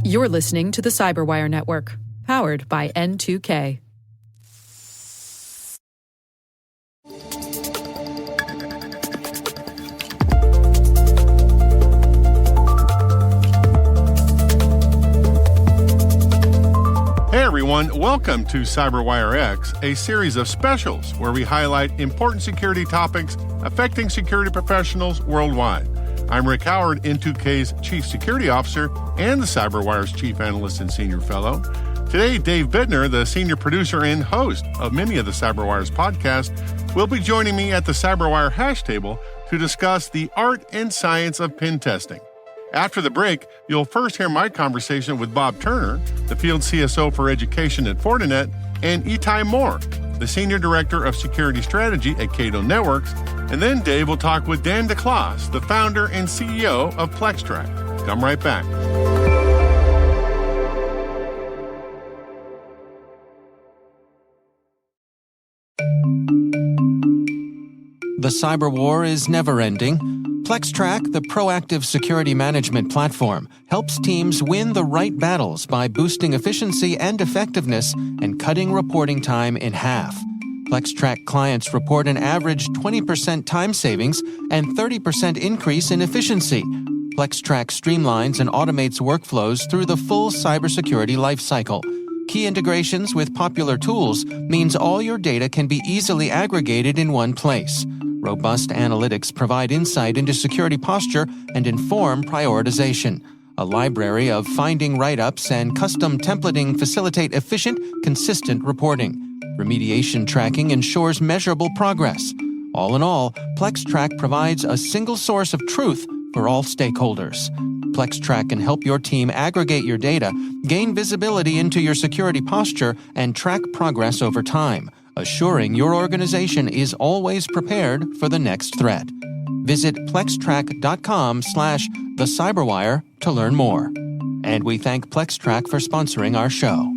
You're listening to the CyberWire Network, powered by N2K. Hey everyone, welcome to CyberWire X, a series of specials where we highlight important security topics affecting security professionals worldwide. I'm Rick Howard, N2K's Chief Security Officer and the CyberWire's Chief Analyst and Senior Fellow. Today, Dave Bittner, the Senior Producer and host of many of the CyberWire's podcasts, will be joining me at the CyberWire hash table to discuss the art and science of pen testing. After the break, you'll first hear my conversation with Bob Turner, the Field CSO for Education at Fortinet, and Itai Moore, the Senior Director of Security Strategy at Cato Networks, and then Dave will talk with Dan DeClaus, the founder and CEO of PlexTrack. Come right back. The cyber war is never-ending. PlexTrack, the proactive security management platform, helps teams win the right battles by boosting efficiency and effectiveness and cutting reporting time in half. PlexTrack clients report an average 20% time savings and 30% increase in efficiency. PlexTrack streamlines and automates workflows through the full cybersecurity lifecycle. Key integrations with popular tools means all your data can be easily aggregated in one place. Robust analytics provide insight into security posture and inform prioritization. A library of finding write-ups and custom templating facilitate efficient, consistent reporting. Remediation tracking ensures measurable progress. All in all, PlexTrack provides a single source of truth for all stakeholders. PlexTrack can help your team aggregate your data, gain visibility into your security posture, and track progress over time, assuring your organization is always prepared for the next threat. Visit plextrack.com/thecyberwire to learn more. And we thank PlexTrack for sponsoring our show.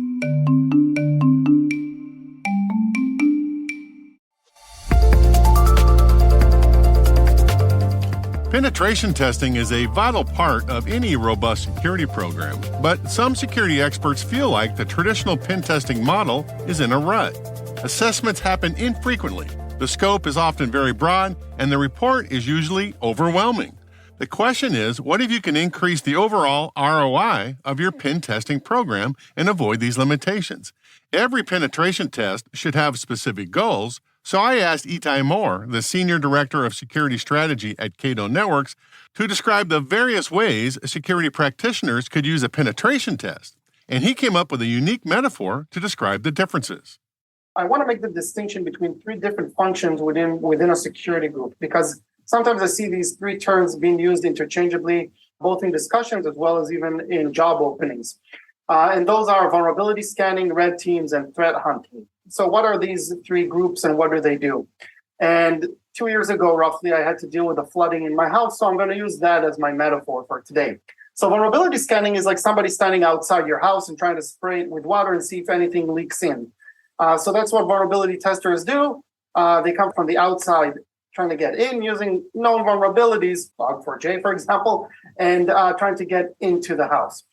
Penetration testing is a vital part of any robust security program, but some security experts feel like the traditional pen testing model is in a rut. Assessments happen infrequently, the scope is often very broad, and the report is usually overwhelming. The question is, what if you can increase the overall ROI of your pen testing program and avoid these limitations? Every penetration test should have specific goals, so I asked Itai Moore, the Senior Director of Security Strategy at Cato Networks, to describe the various ways security practitioners could use a penetration test, and he came up with a unique metaphor to describe the differences. I want to make the distinction between three different functions within a security group, because sometimes I see these three terms being used interchangeably, both in discussions as well as even in job openings. And those are vulnerability scanning, red teams, and threat hunting. So what are these three groups and what do they do? And 2 years ago, roughly, I had to deal with the flooding in my house, so I'm going to use that as my metaphor for today. So vulnerability scanning is like somebody standing outside your house and trying to spray it with water and see if anything leaks in. So that's what vulnerability testers do. They come from the outside trying to get in using known vulnerabilities, Log4j, for example, and trying to get into the house.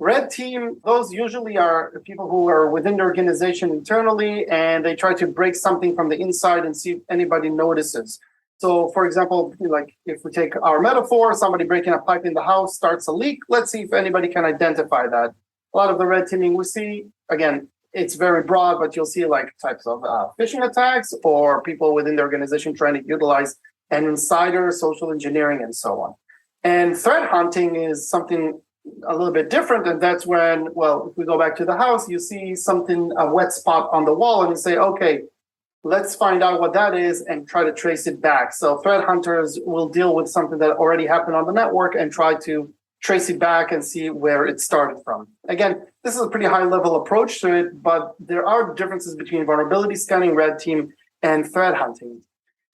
Red team, those usually are people who are within the organization internally, and they try to break something from the inside and see if anybody notices. So, for example, like if we take our metaphor, somebody breaking a pipe in the house starts a leak. Let's see if anybody can identify that. A lot of the red teaming we see, again, it's very broad, but you'll see like types of phishing attacks or people within the organization trying to utilize an insider, social engineering, and so on. And threat hunting is something a little bit different, and that's when, well, if we go back to the house, you see something, a wet spot on the wall, and you say, okay, let's find out what that is and try to trace it back. So threat hunters will deal with something that already happened on the network and try to trace it back and see where it started from. Again, this is a pretty high-level approach to it, but there are differences between vulnerability scanning, red team, and threat hunting.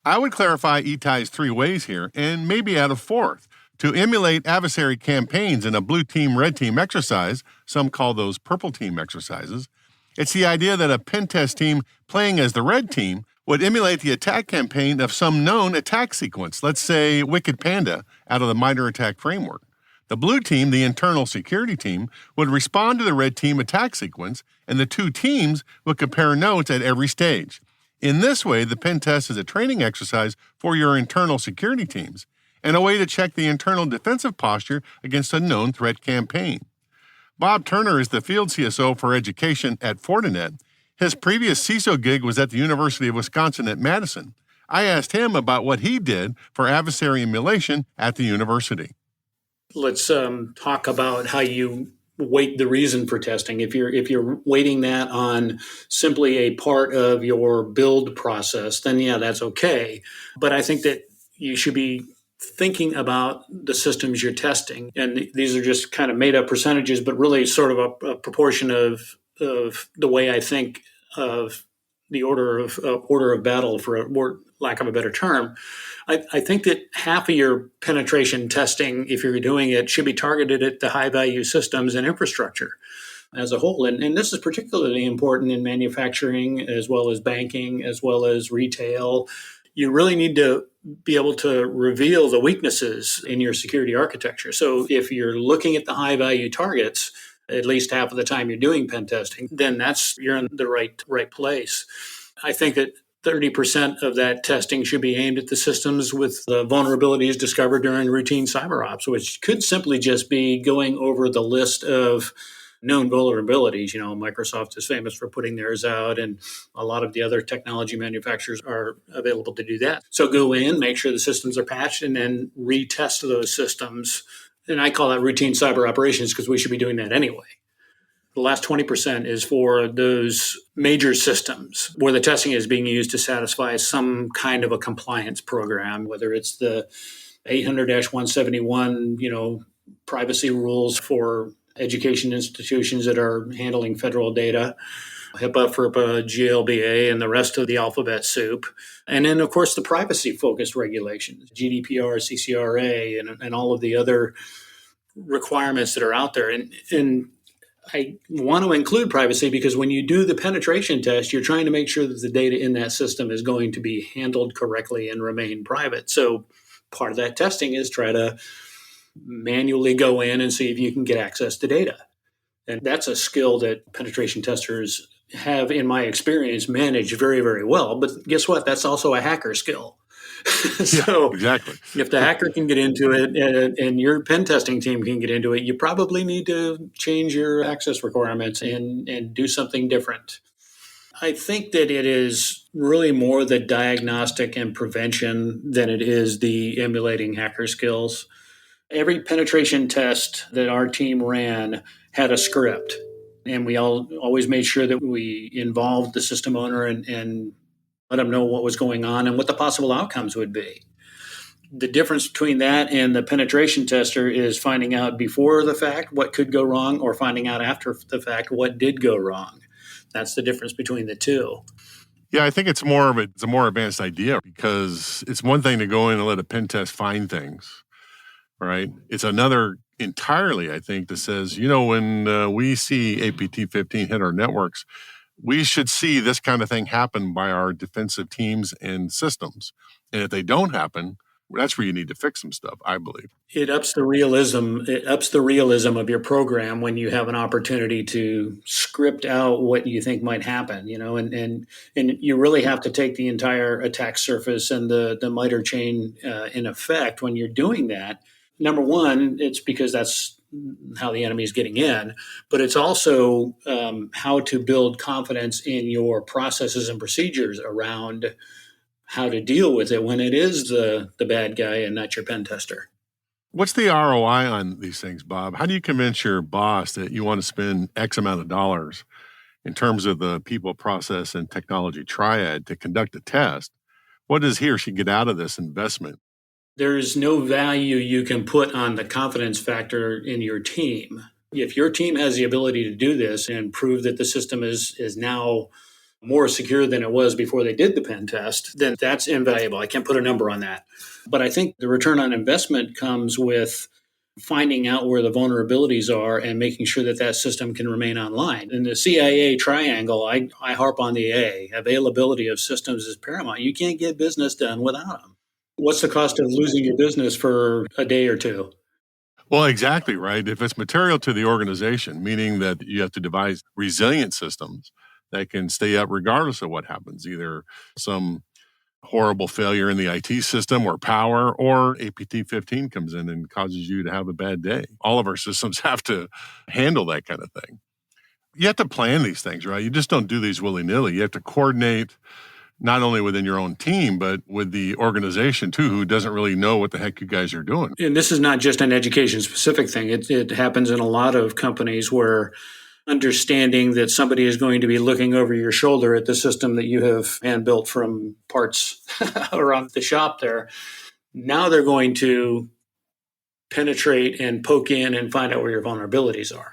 I would clarify Itai's three ways here, and maybe add a fourth. To emulate adversary campaigns in a blue team, red team exercise, some call those purple team exercises, it's the idea that a pen test team playing as the red team would emulate the attack campaign of some known attack sequence, let's say Wicked Panda out of the MITRE ATT&CK framework. The blue team, the internal security team, would respond to the red team attack sequence, and the two teams would compare notes at every stage. In this way, the pen test is a training exercise for your internal security teams and a way to check the internal defensive posture against a known threat campaign. Bob Turner is the field CSO for education at Fortinet. His previous CISO gig was at the University of Wisconsin at Madison. I asked him about what he did for adversary emulation at the university. Let's talk about how you weight the reason for testing. If you're weighting that on simply a part of your build process, then yeah, that's okay. But I think that you should be thinking about the systems you're testing. And these are just kind of made up percentages, but really sort of a proportion of the way I think of the order of battle, for lack of a better term. I think that half of your penetration testing, if you're doing it, should be targeted at the high value systems and infrastructure as a whole. And this is particularly important in manufacturing, as well as banking, as well as retail. You really need to be able to reveal the weaknesses in your security architecture. So if you're looking at the high value targets, at least half of the time you're doing pen testing, then you're in the right place. I think that 30% of that testing should be aimed at the systems with the vulnerabilities discovered during routine cyber ops, which could simply just be going over the list of known vulnerabilities. Microsoft is famous for putting theirs out, and a lot of the other technology manufacturers are available to do that. So go in, make sure the systems are patched, and then retest those systems. And I call that routine cyber operations because we should be doing that anyway. The last 20% is for those major systems where the testing is being used to satisfy some kind of a compliance program, whether it's the 800-171, privacy rules for education institutions that are handling federal data, HIPAA, FERPA, GLBA, and the rest of the alphabet soup. And then, of course, the privacy-focused regulations, GDPR, CCRA, and all of the other requirements that are out there. And I want to include privacy because when you do the penetration test, you're trying to make sure that the data in that system is going to be handled correctly and remain private. So part of that testing is try to manually go in and see if you can get access to data. And that's a skill that penetration testers have, in my experience, managed very, very well. But guess what? That's also a hacker skill. So yeah, exactly. If the hacker can get into it and your pen testing team can get into it, you probably need to change your access requirements and do something different. I think that it is really more the diagnostic and prevention than it is the emulating hacker skills. Every penetration test that our team ran had a script, and we always made sure that we involved the system owner and let them know what was going on and what the possible outcomes would be. The difference between that and the penetration tester is finding out before the fact what could go wrong or finding out after the fact what did go wrong. That's the difference between the two. Yeah, I think it's a more advanced idea because it's one thing to go in and let a pen test find things, right? It's another entirely, I think, that says, when we see APT-15 hit our networks, we should see this kind of thing happen by our defensive teams and systems. And if they don't happen, that's where you need to fix some stuff, I believe. It ups the realism of your program when you have an opportunity to script out what you think might happen, and you really have to take the entire attack surface and the MITRE chain in effect when you're doing that. Number one, it's because that's how the enemy is getting in, but it's also how to build confidence in your processes and procedures around how to deal with it when it is the bad guy and not your pen tester. What's the ROI on these things, Bob? How do you convince your boss that you want to spend X amount of dollars in terms of the people, process, and technology triad to conduct a test? What does he or she get out of this investment? There's no value you can put on the confidence factor in your team. If your team has the ability to do this and prove that the system is now more secure than it was before they did the pen test, then that's invaluable. I can't put a number on that. But I think the return on investment comes with finding out where the vulnerabilities are and making sure that that system can remain online. In the CIA triangle, I harp on the A. Availability of systems is paramount. You can't get business done without them. What's the cost of losing your business for a day or two? Well, exactly, right. If it's material to the organization, meaning that you have to devise resilient systems that can stay up regardless of what happens, either some horrible failure in the IT system or power, or APT-15 comes in and causes you to have a bad day. All of our systems have to handle that kind of thing. You have to plan these things, right? You just don't do these willy-nilly. You have to coordinate not only within your own team, but with the organization too, who doesn't really know what the heck you guys are doing. And this is not just an education-specific thing. It happens in a lot of companies where understanding that somebody is going to be looking over your shoulder at the system that you have hand-built from parts around the shop there. Now they're going to penetrate and poke in and find out where your vulnerabilities are.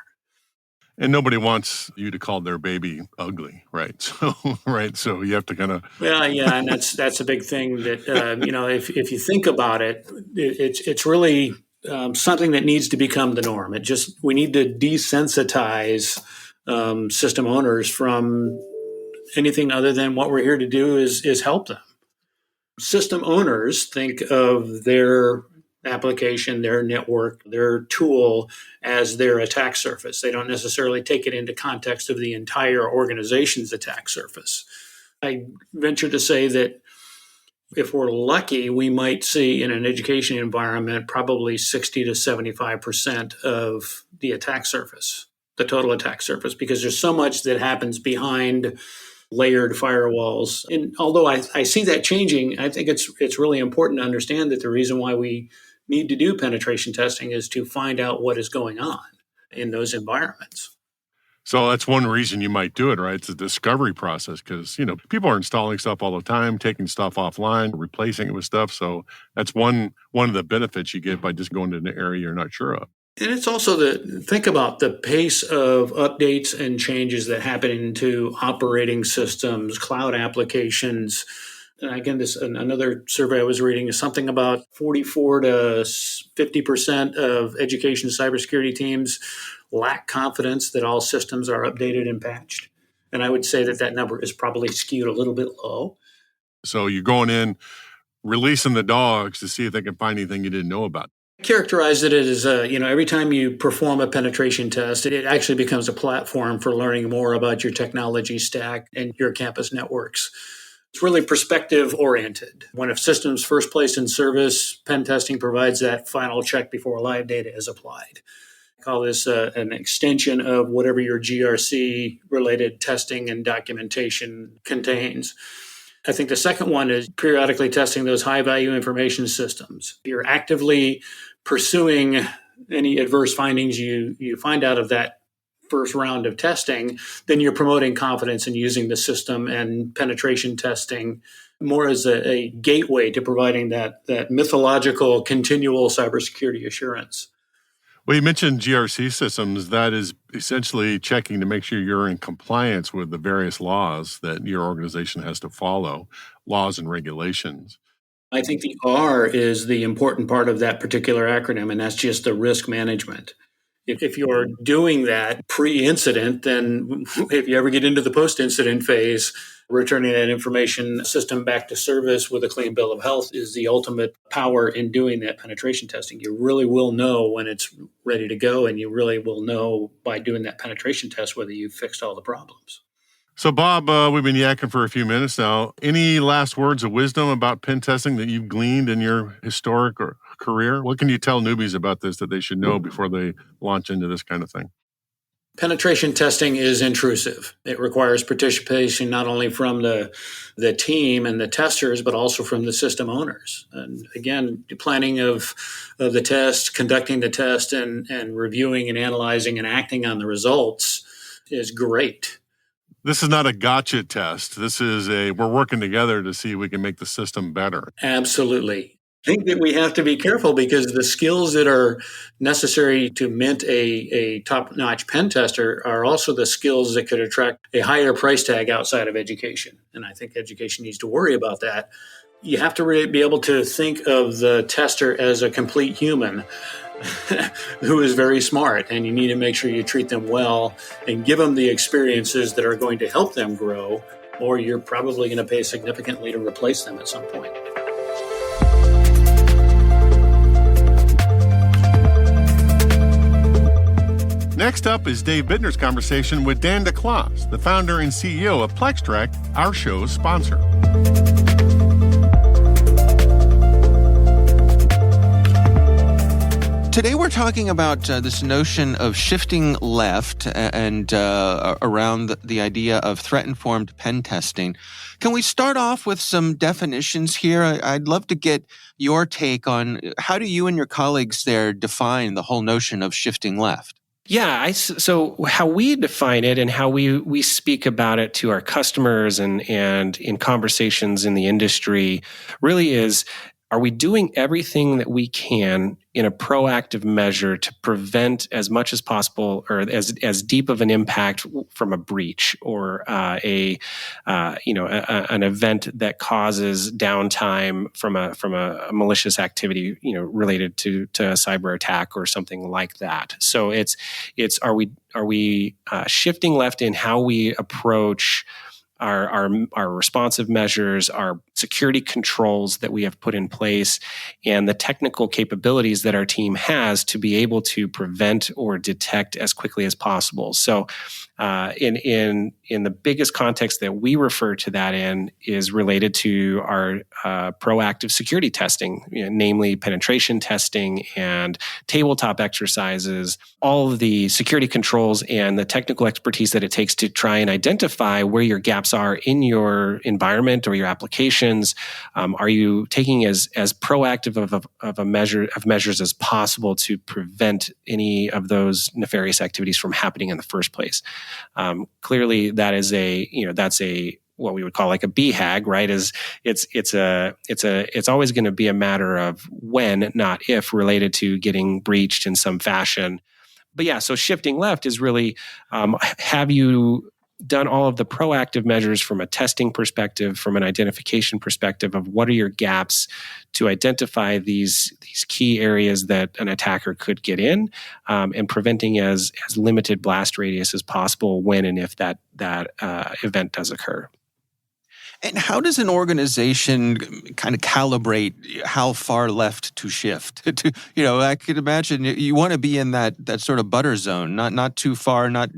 And nobody wants you to call their baby ugly, right? So you have to kind of. Well, yeah, and that's a big thing that if you think about it, it's really something that needs to become the norm. We need to desensitize system owners from anything other than what we're here to do is help them. System owners think of their application, their network, their tool as their attack surface. They don't necessarily take it into context of the entire organization's attack surface. I venture to say that if we're lucky, we might see in an education environment probably 60 to 75% of the attack surface, the total attack surface, because there's so much that happens behind layered firewalls. And although I see that changing, I think it's really important to understand that the reason why we need to do penetration testing is to find out what is going on in those environments. So that's one reason you might do it, right? It's a discovery process because, people are installing stuff all the time, taking stuff offline, replacing it with stuff. So that's one of the benefits you get by just going to an area you're not sure of. And it's also think about the pace of updates and changes that happen into operating systems, cloud applications. And again, another survey I was reading is something about 44 to 50% of education cybersecurity teams lack confidence that all systems are updated and patched. And I would say that number is probably skewed a little bit low. So you're going in, releasing the dogs to see if they can find anything you didn't know about. Characterize it as, every time you perform a penetration test, it actually becomes a platform for learning more about your technology stack and your campus networks. It's really perspective oriented. When a system's first placed in service, pen testing provides that final check before live data is applied. I call this an extension of whatever your GRC related testing and documentation contains. I think the second one is periodically testing those high value information systems. You're actively pursuing any adverse findings you find out of that first round of testing, then you're promoting confidence in using the system and penetration testing more as a gateway to providing that mythological continual cybersecurity assurance. Well, you mentioned GRC systems. That is essentially checking to make sure you're in compliance with the various laws that your organization has to follow, laws and regulations. I think the R is the important part of that particular acronym, and that's just the risk management. If you're doing that pre-incident, then if you ever get into the post-incident phase, returning that information system back to service with a clean bill of health is the ultimate power in doing that penetration testing. You really will know when it's ready to go, and you really will know by doing that penetration test whether you've fixed all the problems. So, Bob, we've been yakking for a few minutes now. Any last words of wisdom about pen testing that you've gleaned in your historic career? What can you tell newbies about this that they should know before they launch into this kind of thing? Penetration testing is intrusive. It requires participation not only from the team and the testers, but also from the system owners. And again, the planning of the test, conducting the test, and reviewing and analyzing and acting on the results is great. This is not a gotcha test. This is we're working together to see if we can make the system better. Absolutely. I think that we have to be careful because the skills that are necessary to mint a top-notch pen tester are also the skills that could attract a higher price tag outside of education. And I think education needs to worry about that. You have to really be able to think of the tester as a complete human who is very smart, and you need to make sure you treat them well and give them the experiences that are going to help them grow, or you're probably going to pay significantly to replace them at some point. Next up is Dave Bittner's conversation with Dan DeClaus, the founder and CEO of PlexTrack, our show's sponsor. Today we're talking about this notion of shifting left and around the idea of threat-informed pen testing. Can we start off with some definitions here? I'd love to get your take on how do you and your colleagues there define the whole notion of shifting left? Yeah, so how we define it and how we speak about it to our customers and in conversations in the industry really is, are we doing everything that we can in a proactive measure to prevent as much as possible or as deep of an impact from a breach or an event that causes downtime from a malicious activity, related to a cyber attack or something like that. So it's are we shifting left in how we approach our responsive measures, our security controls that we have put in place, and the technical capabilities that our team has to be able to prevent or detect as quickly as possible. So in the biggest context that we refer to that in is related to our proactive security testing, namely penetration testing and tabletop exercises, all of the security controls and the technical expertise that it takes to try and identify where your gaps are in your environment or your applications. Are you taking as proactive of measures as possible to prevent any of those nefarious activities from happening in the first place? Clearly, that is that's what we would call like a BHAG, right? It's always going to be a matter of when, not if, related to getting breached in some fashion. But yeah, so shifting left is really, have you done all of the proactive measures from a testing perspective, from an identification perspective of what are your gaps to identify these key areas that an attacker could get in, and preventing as limited blast radius as possible when and if that event does occur. And how does an organization kind of calibrate how far left to shift? I could imagine you want to be in that sort of butter zone, not too far, not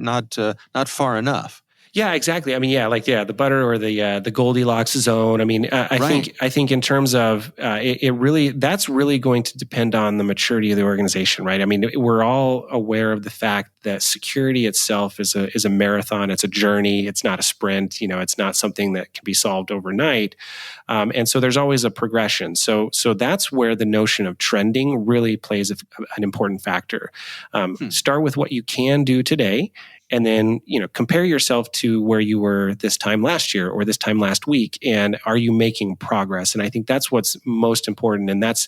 far enough. Yeah, exactly. I mean, the butter or the Goldilocks zone. I mean, I think in terms of that's really going to depend on the maturity of the organization, right? I mean, we're all aware of the fact that security itself is a marathon. It's a journey. It's not a sprint. It's not something that can be solved overnight. And so there's always a progression. So that's where the notion of trending really plays an important factor. Start with what you can do today. And then, compare yourself to where you were this time last year or this time last week. And are you making progress? And I think that's what's most important. And that's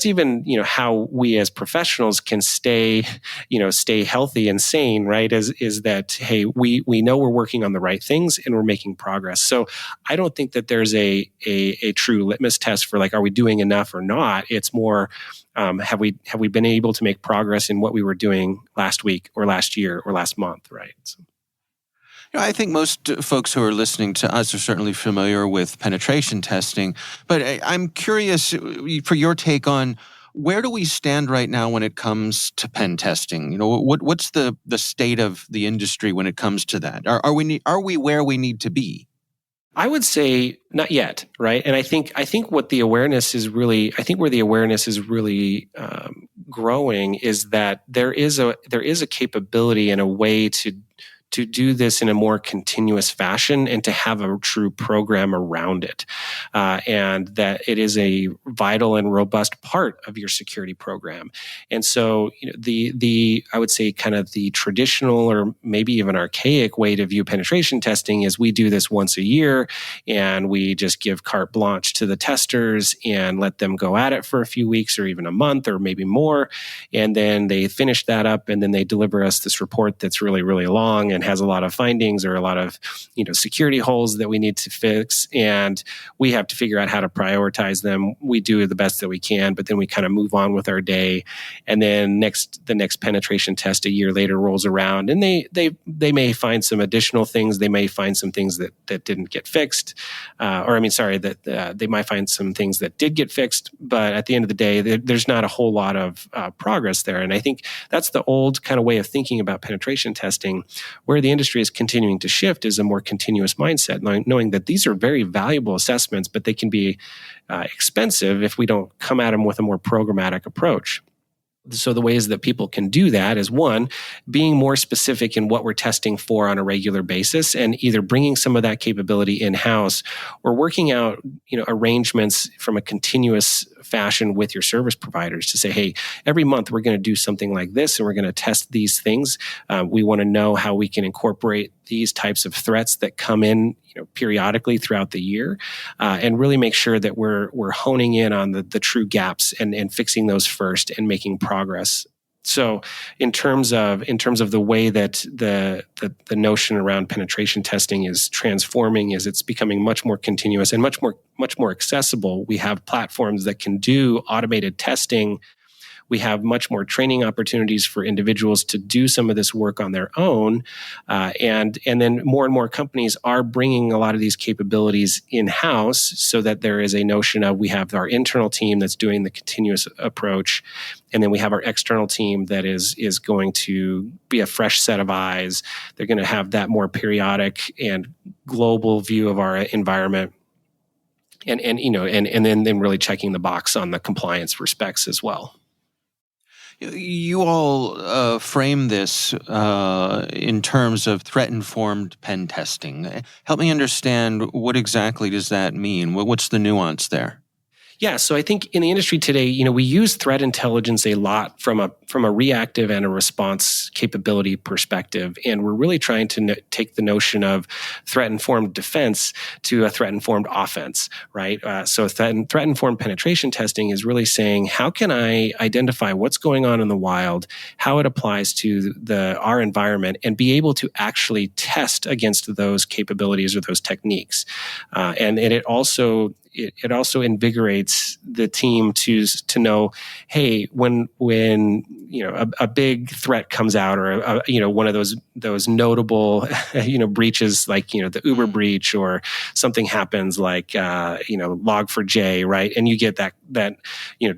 even, how we as professionals can stay healthy and sane, right? Is that, hey, we know we're working on the right things and we're making progress. So I don't think that there's a true litmus test for like, are we doing enough or not? It's more, have we been able to make progress in what we were doing last week or last year or last month, right? So. I think most folks who are listening to us are certainly familiar with penetration testing, but I'm curious for your take on where do we stand right now when it comes to pen testing? What's the state of the industry when it comes to that? Are we where we need to be? I would say not yet, right? And I think what the awareness is really, where the awareness is really growing is that there is a capability and a way to do this in a more continuous fashion and to have a true program around it, and that it is a vital and robust part of your security program. And so, the I would say kind of the traditional or maybe even archaic way to view penetration testing is we do this once a year and we just give carte blanche to the testers and let them go at it for a few weeks or even a month or maybe more, and then they finish that up and then they deliver us this report that's really, really long and and has a lot of findings or a lot of, security holes that we need to fix. And we have to figure out how to prioritize them. We do the best that we can, but then we kind of move on with our day. And then the next penetration test a year later rolls around, and they may find some additional things. They may find some things that didn't get fixed, they might find some things that did get fixed. But at the end of the day, there's not a whole lot of progress there. And I think that's the old kind of way of thinking about penetration testing. Where the industry is continuing to shift is a more continuous mindset, knowing that these are very valuable assessments, but they can be expensive if we don't come at them with a more programmatic approach. So the ways that people can do that is, one, being more specific in what we're testing for on a regular basis, and either bringing some of that capability in-house or working out, arrangements from a continuous fashion with your service providers to say, hey, every month we're going to do something like this, and we're going to test these things. We want to know how we can incorporate these types of threats that come in, periodically throughout the year, and really make sure that we're honing in on the true gaps and fixing those first and making progress. So in terms of the way that the notion around penetration testing is transforming, is it's becoming much more continuous and much more accessible. We have platforms that can do automated testing. We have much more training opportunities for individuals to do some of this work on their own. And then more and more companies are bringing a lot of these capabilities in-house, so that there is a notion of, we have our internal team that's doing the continuous approach, and then we have our external team that is going to be a fresh set of eyes. They're going to have that more periodic and global view of our environment. And then really checking the box on the compliance respects as well. You all frame this in terms of threat-informed pen testing. Help me understand, what exactly does that mean? What's the nuance there? Yeah, so I think in the industry today, we use threat intelligence a lot from a reactive and a response capability perspective, and we're really trying to take the notion of threat-informed defense to a threat-informed offense, right? So threat-informed penetration testing is really saying, how can I identify what's going on in the wild, how it applies to our environment, and be able to actually test against those capabilities or those techniques, and it also invigorates the team to know, hey, when a big threat comes out, or one of those notable breaches, like the Uber breach, or something happens like Log4j, right? And you get that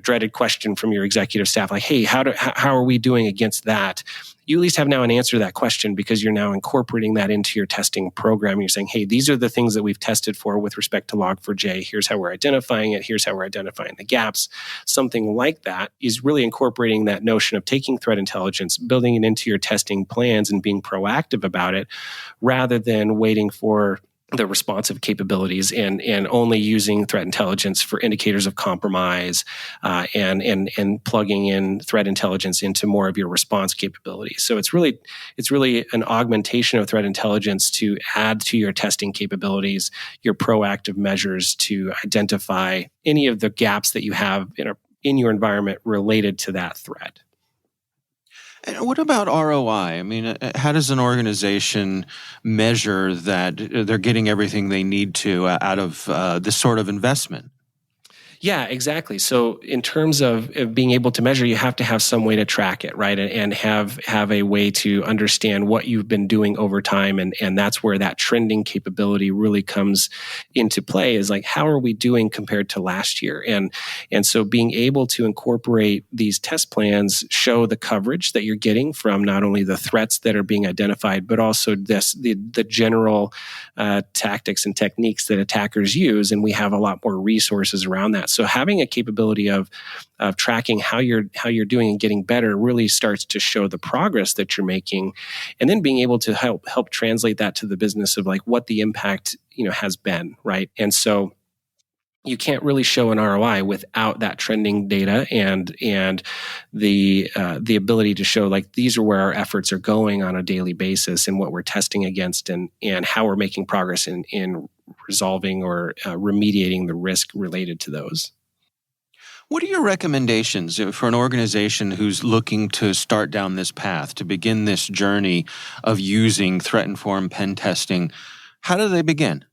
dreaded question from your executive staff, like, hey, how are we doing against that? You at least have now an answer to that question, because you're now incorporating that into your testing program. You're saying, hey, these are the things that we've tested for with respect to Log4j. Here's how we're identifying it. Here's how we're identifying the gaps. Something like that is really incorporating that notion of taking threat intelligence, building it into your testing plans, and being proactive about it, rather than waiting for the responsive capabilities and only using threat intelligence for indicators of compromise, and plugging in threat intelligence into more of your response capabilities. So it's really an augmentation of threat intelligence to add to your testing capabilities, your proactive measures to identify any of the gaps that you have in your environment related to that threat. And what about ROI? I mean, how does an organization measure that they're getting everything they need to out of this sort of investment? Yeah, exactly. So in terms of being able to measure, you have to have some way to track it, right? And have a way to understand what you've been doing over time. And that's where that trending capability really comes into play, is like, how are we doing compared to last year? And so being able to incorporate these test plans, show the coverage that you're getting from not only the threats that are being identified, but also the general tactics and techniques that attackers use. And we have a lot more resources around that. So having a capability of tracking how you're doing and getting better really starts to show the progress that you're making, and then being able to help translate that to the business of like what the impact has been, right? And so you can't really show an ROI without that trending data and the ability to show like these are where our efforts are going on a daily basis and what we're testing against and how we're making progress in resolving or remediating the risk related to those. What are your recommendations for an organization who's looking to start down this path, to begin this journey of using threat-informed pen testing? How do they begin?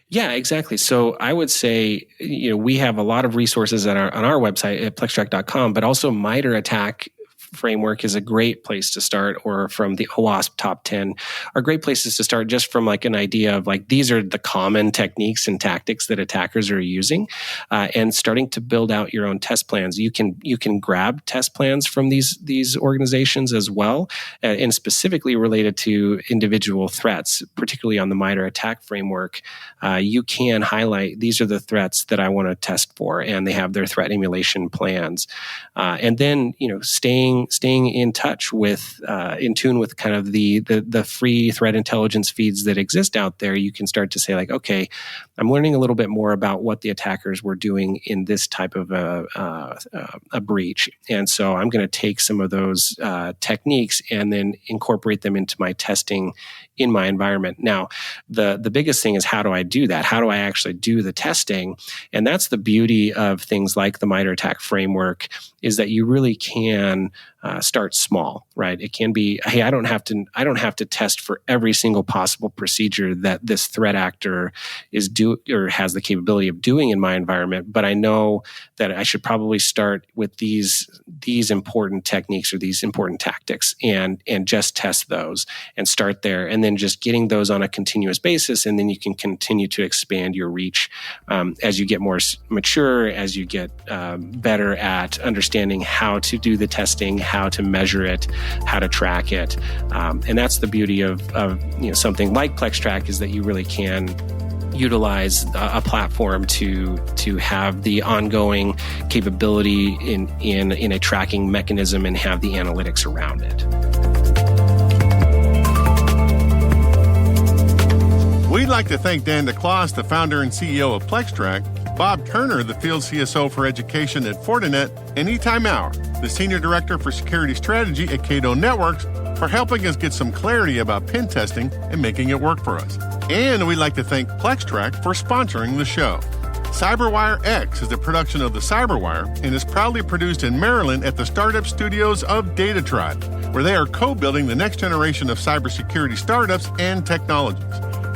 Yeah, exactly. So I would say, we have a lot of resources on our website at plextrack.com, but also MITRE ATT&CK framework is a great place to start, or from the OWASP Top 10 are great places to start, just from like an idea of like, these are the common techniques and tactics that attackers are using, and starting to build out your own test plans. You can grab test plans from these organizations as well, and specifically related to individual threats, particularly on the MITRE ATT&CK framework. You can highlight, these are the threats that I want to test for, and they have their threat emulation plans. And then, staying in touch with, in tune with kind of the free threat intelligence feeds that exist out there, you can start to say like, okay, I'm learning a little bit more about what the attackers were doing in this type of a breach. And so I'm going to take some of those techniques and then incorporate them into my testing in my environment. Now, the biggest thing is, how do I do that? How do I actually do the testing? And that's the beauty of things like the MITRE ATT&CK framework, is that you really can start small, right? It can be, hey, I don't have to test for every single possible procedure that this threat actor is or has the capability of doing in my environment, but I know that I should probably start with these important techniques or these important tactics, and just test those and start there, and then just getting those on a continuous basis, and then you can continue to expand your reach as you get more mature, as you get better at understanding how to do the testing, how to measure it, how to track it, and that's the beauty of something like PlexTrack, is that you really can utilize a platform to have the ongoing capability in a tracking mechanism and have the analytics around it. We'd like to thank Dan DeClaus, the founder and CEO of PlexTrack, Bob Turner, the field CSO for education at Fortinet, and Itai Maurer, the senior director for security strategy at Cato Networks, for helping us get some clarity about pen testing and making it work for us. And we'd like to thank PlexTrack for sponsoring the show. CyberWire X is a production of the CyberWire and is proudly produced in Maryland at the startup studios of DataTribe, where they are co-building the next generation of cybersecurity startups and technologies.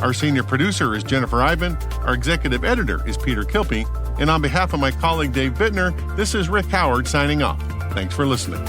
Our senior producer is Jennifer Ivan. Our executive editor is Peter Kilpie. And on behalf of my colleague Dave Bittner, this is Rick Howard signing off. Thanks for listening.